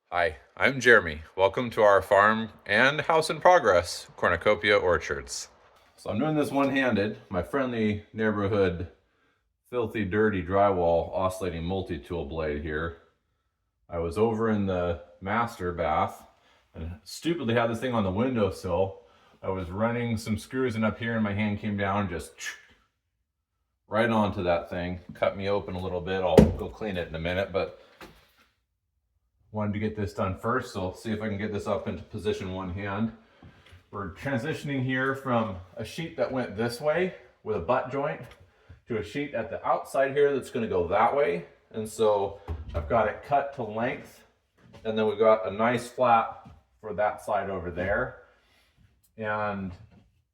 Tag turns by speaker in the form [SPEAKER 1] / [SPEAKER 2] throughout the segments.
[SPEAKER 1] Hi, I'm Jeremy. Welcome to our farm and house in progress, Cornucopia orchards. So I'm doing this one-handed, my friendly neighborhood filthy dirty drywall oscillating multi-tool blade here. I was over in the master bath and stupidly had this thing on the windowsill. I was running some screws in up here and my hand came down just right onto that thing. Cut me open a little bit. I'll go clean it in a minute, but wanted to get this done first, so see if I can get this up into position one hand. We're transitioning here from a sheet that went this way with a butt joint to a sheet at the outside here that's going to go that way. And so I've got it cut to length, and then we've got a nice flap for that side over there. And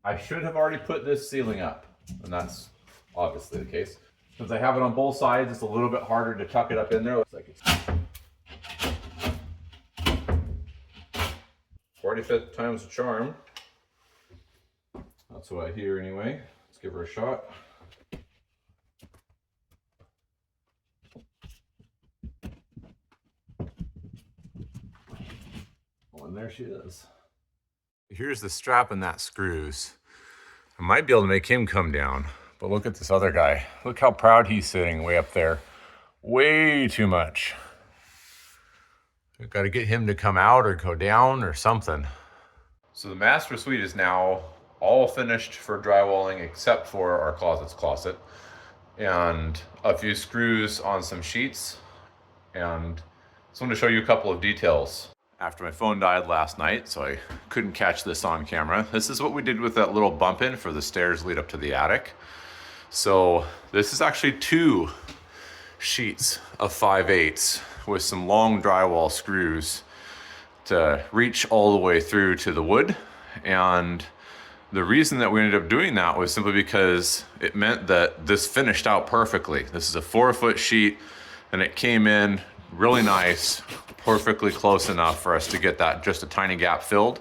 [SPEAKER 1] I should have already put this ceiling up, and that's obviously the case. Since I have it on both sides, it's a little bit harder to tuck it up in there. Looks like it's 45th time's a charm. That's what I hear anyway. Let's give her a shot. Oh, and there she is. Here's the strap and that screws. I might be able to make him come down, but look at this other guy. Look how proud he's sitting way up there. Way too much. We've got to get him to come out or go down or something. So the master suite is now all finished for drywalling except for our closet's closet and a few screws on some sheets. And just wanted to show you a couple of details. After my phone died last night, so I couldn't catch this on camera. This is what we did with that little bump in for the stairs lead up to the attic. So this is actually two sheets of 5/8 with some long drywall screws to reach all the way through to the wood. And the reason that we ended up doing that was simply because it meant that this finished out perfectly. This is a 4-foot sheet and it came in really nice, perfectly close enough for us to get that just a tiny gap filled.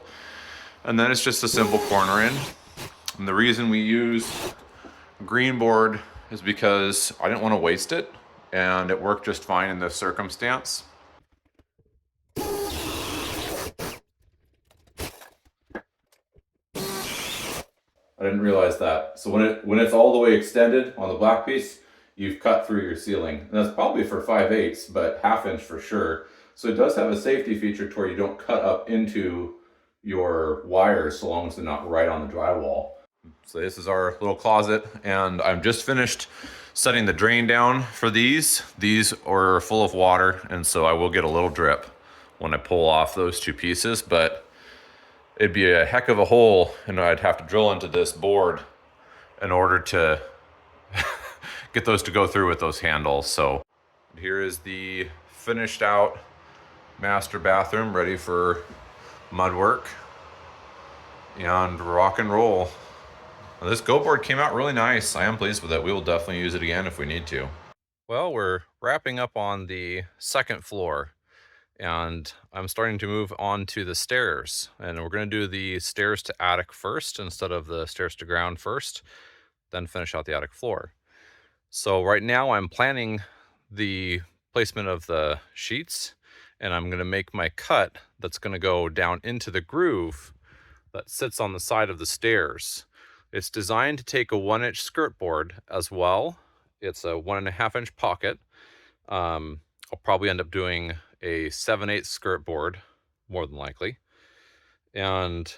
[SPEAKER 1] And then it's just a simple corner in. And the reason we use green board is because I didn't want to waste it, and it worked just fine in this circumstance. I didn't realize that. So when it's all the way extended on the black piece, you've cut through your ceiling. And that's probably for 5/8, but 1/2 inch for sure. So it does have a safety feature to where you don't cut up into your wires so long as they're not right on the drywall. So this is our little closet, and I'm just finished setting the drain down for these. These are full of water, and so I will get a little drip when I pull off those two pieces, but it'd be a heck of a hole, and I'd have to drill into this board in order to get those to go through with those handles. So here is the finished out master bathroom, ready for mud work and rock and roll. This go board came out really nice. I am pleased with it. We will definitely use it again if we need to. Well, we're wrapping up on the second floor, and I'm starting to move on to the stairs. And we're going to do the stairs to attic first instead of the stairs to ground first, then finish out the attic floor. So right now I'm planning the placement of the sheets, and I'm going to make my cut that's going to go down into the groove that sits on the side of the stairs. It's designed to take a 1-inch skirt board as well. It's a 1.5 inch pocket. I'll probably end up doing a 7/8 skirt board, more than likely. And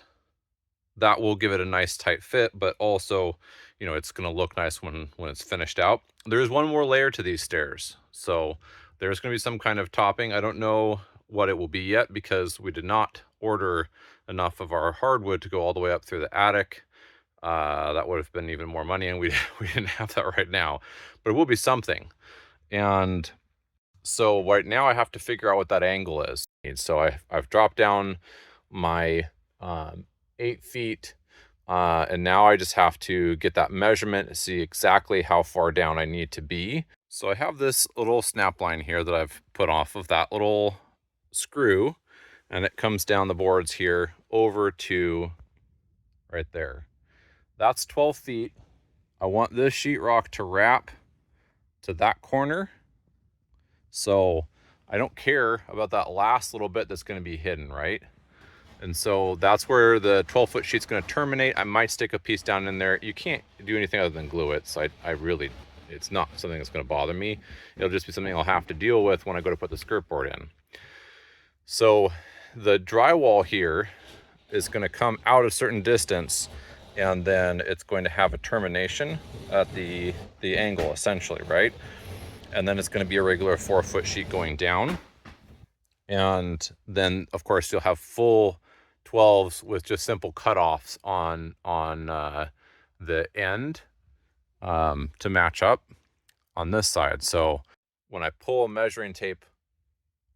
[SPEAKER 1] that will give it a nice tight fit, but also, you know, it's going to look nice when it's finished out. There's one more layer to these stairs. So there's going to be some kind of topping. I don't know what it will be yet because we did not order enough of our hardwood to go all the way up through the attic. That would have been even more money, and we didn't have that right now, but it will be something. And so right now I have to figure out what that angle is. So I've dropped down my 8 feet, and now I just have to get that measurement to see exactly how far down I need to be. So I have this little snapline here that I've put off of that little screw, and it comes down the boards here over to right there. That's 12 feet. I want this sheetrock to wrap to that corner. So I don't care about that last little bit that's going to be hidden, right? And so that's where the 12-foot sheet's going to terminate. I might stick a piece down in there. You can't do anything other than glue it. So I really, it's not something that's going to bother me. It'll just be something I'll have to deal with when I go to put the skirt board in. So the drywall here is going to come out a certain distance, and then it's going to have a termination at the angle, essentially, right? And then it's going to be a regular 4-foot sheet going down. And then, of course, you'll have full 12s with just simple cutoffs on the end to match up on this side. So when I pull a measuring tape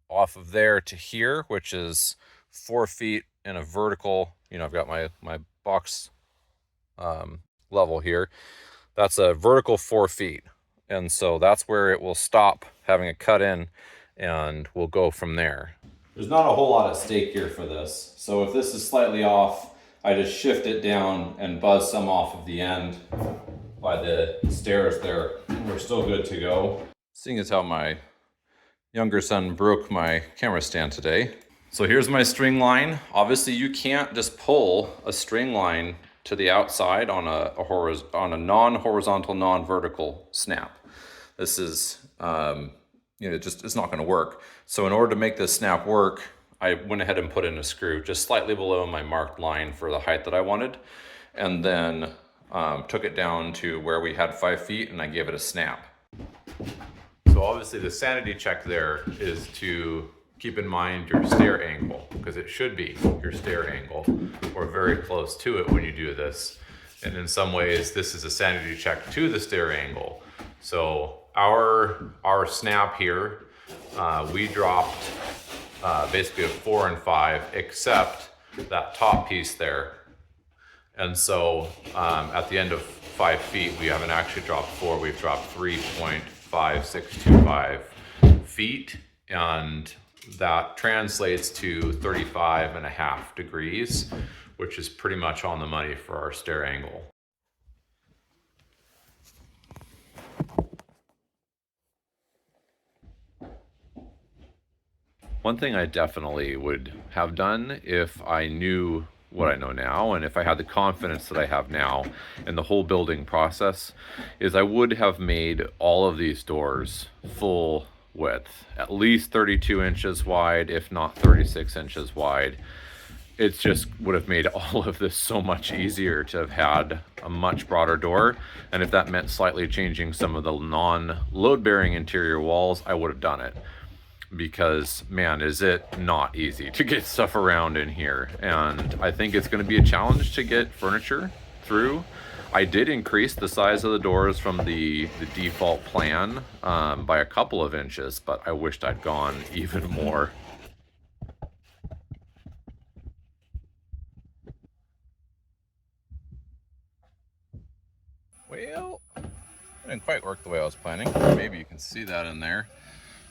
[SPEAKER 1] off of there to here, which is 4 feet in a vertical, you know, I've got my box level here. That's a vertical 4 feet. And so that's where it will stop having a cut in, and we'll go from there. There's not a whole lot at stake here for this. So if this is slightly off, I just shift it down and buzz some off of the end by the stairs there. We're still good to go. Seeing as how my younger son broke my camera stand today. So here's my string line. Obviously you can't just pull a string line to the outside on a non-horizontal, non-vertical snap. This is, you know, it's not going to work. So in order to make this snap work, I went ahead and put in a screw just slightly below my marked line for the height that I wanted, and then took it down to where we had 5 feet, and I gave it a snap. So obviously the sanity check there is to keep in mind your stair angle, because it should be your stair angle or very close to it when you do this. And in some ways, this is a sanity check to the stair angle. So our snap here, we dropped basically a 4 and 5, except that top piece there. And so at the end of 5 feet, we haven't actually dropped 4, we've dropped 3.5625 feet, and that translates to 35.5 degrees, which is pretty much on the money for our stair angle. One thing I definitely would have done if I knew what I know now, and if I had the confidence that I have now in the whole building process, is I would have made all of these doors full width, at least 32 inches wide, if not 36 inches wide. It just would have made all of this so much easier to have had a much broader door. And if that meant slightly changing some of the non-load bearing interior walls, I would have done it. Because man, is it not easy to get stuff around in here. And I think it's going to be a challenge to get furniture through. I did increase the size of the doors from the default plan by a couple of inches, but I wished I'd gone even more. Well, it didn't quite work the way I was planning. Maybe you can see that in there.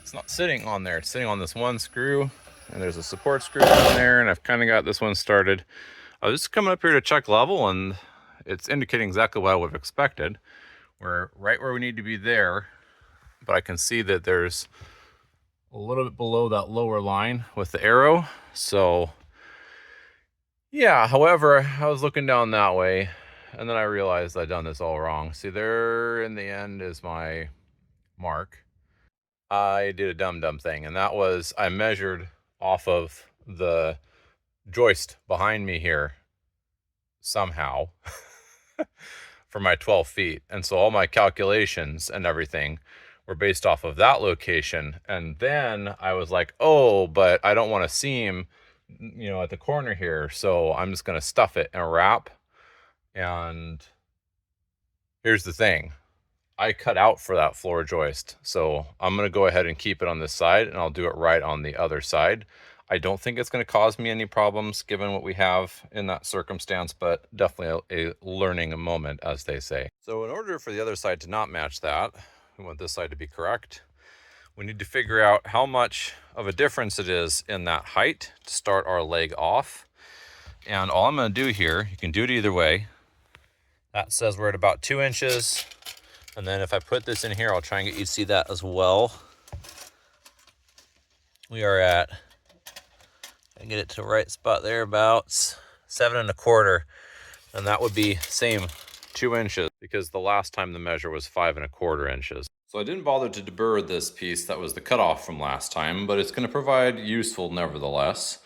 [SPEAKER 1] It's not sitting on there, it's sitting on this one screw, and there's a support screw down there, and I've kind of got this one started. I was just coming up here to check level, and it's indicating exactly what I would have expected. We're right where we need to be there, but I can see that there's a little bit below that lower line with the arrow. So yeah, however, I was looking down that way, and then I realized I'd done this all wrong. See, there in the end is my mark. I did a dumb thing, and that was I measured off of the joist behind me here somehow for my 12 feet. And so all my calculations and everything were based off of that location. And then I was like, oh, but I don't want a seam, you know, at the corner here. So I'm just going to stuff it in a wrap. And here's the thing. I cut out for that floor joist. So I'm going to go ahead and keep it on this side, and I'll do it right on the other side. I don't think it's going to cause me any problems given what we have in that circumstance, but definitely a learning moment, as they say. So in order for the other side to not match that, we want this side to be correct. We need to figure out how much of a difference it is in that height to start our leg off. And all I'm going to do here, you can do it either way. That says we're at about 2 inches. And then if I put this in here, I'll try and get you to see that as well.
[SPEAKER 2] We are at, I get it to the right spot there, about 7 1/4, and that would be same 2 inches, because the last time the measure was 5 1/4 inches. So I didn't bother to deburr this piece that was the cutoff from last time, but it's going to provide useful nevertheless.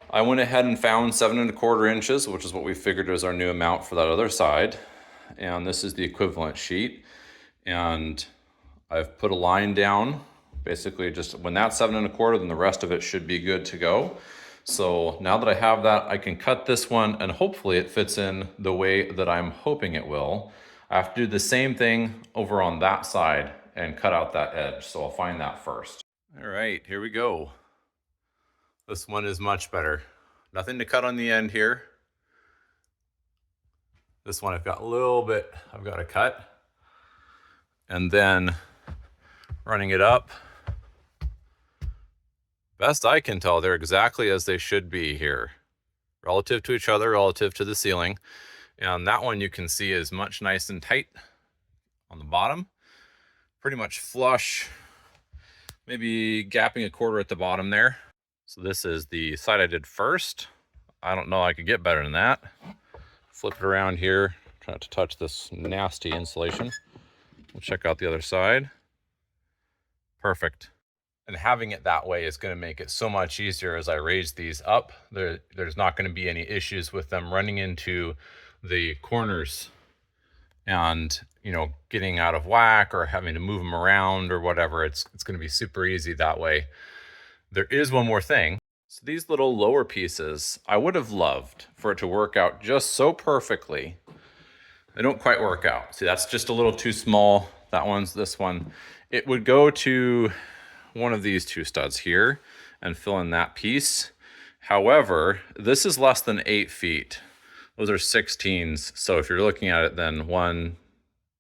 [SPEAKER 2] I went ahead and found 7 1/4 inches, which is what we figured was our new amount for that other side. And this is the equivalent sheet. And I've put a line down, basically just when that's 7 1/4, then the rest of it should be good to go. So now that I have that, I can cut this one and hopefully it fits in the way that I'm hoping it will. I have to do the same thing over on that side and cut out that edge. So I'll find that first. All right, here we go. This one is much better. Nothing to cut on the end here. This one I've got a little bit I've got to cut. And then running it up, best I can tell, they're exactly as they should be here. Relative to each other, relative to the ceiling. And that one you can see is much nice and tight on the bottom. Pretty much flush, maybe gapping 1/4 at the bottom there. So this is the side I did first. I don't know I could get better than that. Flip it around here, try not to touch this nasty insulation. We'll check out the other side. Perfect. And having it that way is going to make it so much easier as I raise these up. There's not going to be any issues with them running into the corners and, you know, getting out of whack or having to move them around or whatever. It's going to be super easy that way. There is one more thing. So these little lower pieces, I would have loved for it to work out just so perfectly. They don't quite work out. See, that's just a little too small. That one's this one. It would go to one of these 2 studs here and fill in that piece. However, this is less than 8 feet. Those are 16s. So if you're looking at it, then 1,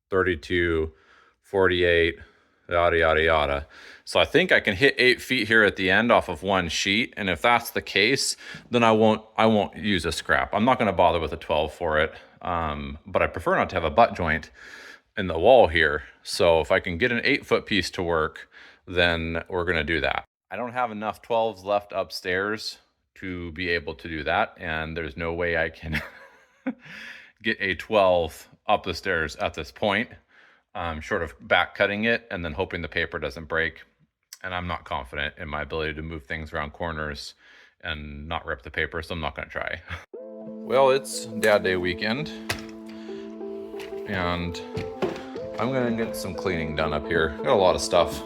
[SPEAKER 2] 32, 48, yada, yada, yada. So I think I can hit 8 feet here at the end off of one sheet. And if that's the case, then I won't use a scrap. I'm not going to bother with a 12 for it. But I prefer not to have a butt joint in the wall here. So if I can get an 8-foot piece to work, then we're going to do that. I don't have enough 12s left upstairs to be able to do that. And there's no way I can get a 12 up the stairs at this point. Short of back cutting it and then hoping the paper doesn't break. And I'm not confident in my ability to move things around corners and not rip the paper, so I'm not going to try. Well, it's Dad Day weekend, and I'm going to get some cleaning done up here. Got a lot of stuff.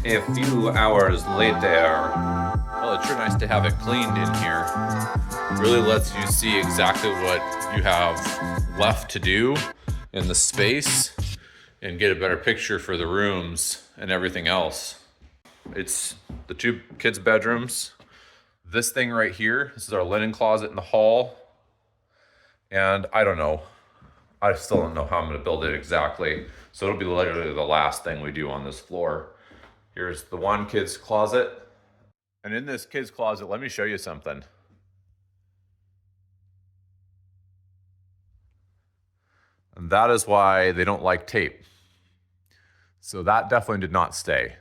[SPEAKER 2] A few hours later. Well, it's sure nice to have it cleaned in here. It really lets you see exactly what you have left to do in the space and get a better picture for the rooms and everything else. It's the 2 kids' bedrooms. This thing right here, this is our linen closet in the hall. And I don't know. I still don't know how I'm going to build it exactly. So it'll be literally the last thing we do on this floor. Here's the one kid's closet. And in this kid's closet, let me show you something. And that is why they don't like tape. So that definitely did not stay.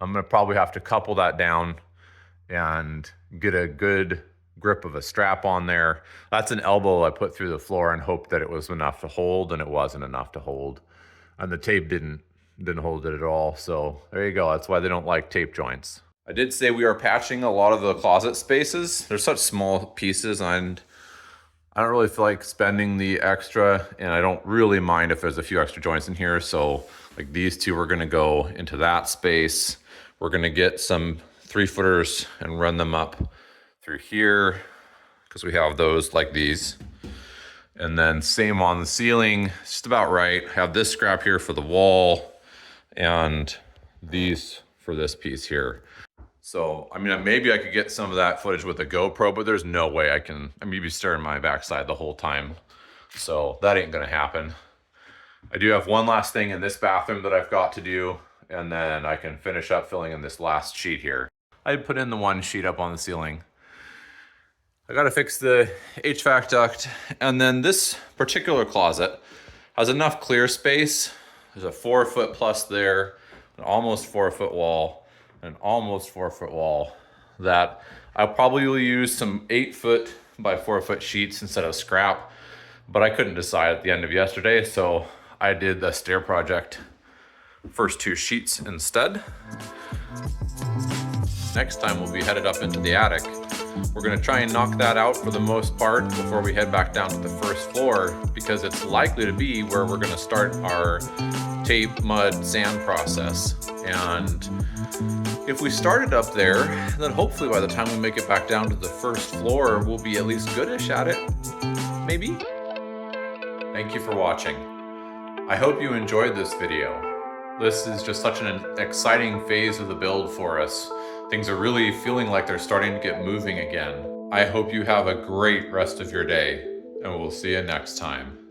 [SPEAKER 2] I'm going to probably have to couple that down and get a good grip of a strap on there. That's an elbow I put through the floor and hoped that it was enough to hold, and it wasn't enough to hold. And the tape didn't hold it at all. So there you go. That's why they don't like tape joints. I did say we are patching a lot of the closet spaces. They're such small pieces, and I don't really feel like spending the extra, and I don't really mind if there's a few extra joints in here. So like these 2 are going to go into that space. We're going to get some 3-footers and run them up through here, because we have those like these. And then same on the ceiling, just about right. Have this scrap here for the wall and these for this piece here. So, I mean, maybe I could get some of that footage with a GoPro, but there's no way I can, I mean, you'd be staring at my backside the whole time. So that ain't gonna happen. I do have one last thing in this bathroom that I've got to do, and then I can finish up filling in this last sheet here. I put in the one sheet up on the ceiling. I gotta fix the HVAC duct, and then this particular closet has enough clear space. There's a 4 foot plus there, an almost 4 foot wall, an almost 4 foot wall, that I probably will use some 8 foot by 4 foot sheets instead of scrap, but I couldn't decide at the end of yesterday, so I did the stair project first 2 sheets instead. Next time we'll be headed up into the attic. We're gonna try and knock that out for the most part before we head back down to the first floor, because it's likely to be where we're gonna start our tape, mud, sand process. And if we started up there, then hopefully by the time we make it back down to the first floor, we'll be at least goodish at it, maybe? Thank you for watching. I hope you enjoyed this video. This is just such an exciting phase of the build for us. Things are really feeling like they're starting to get moving again. I hope you have a great rest of your day, and we'll see you next time.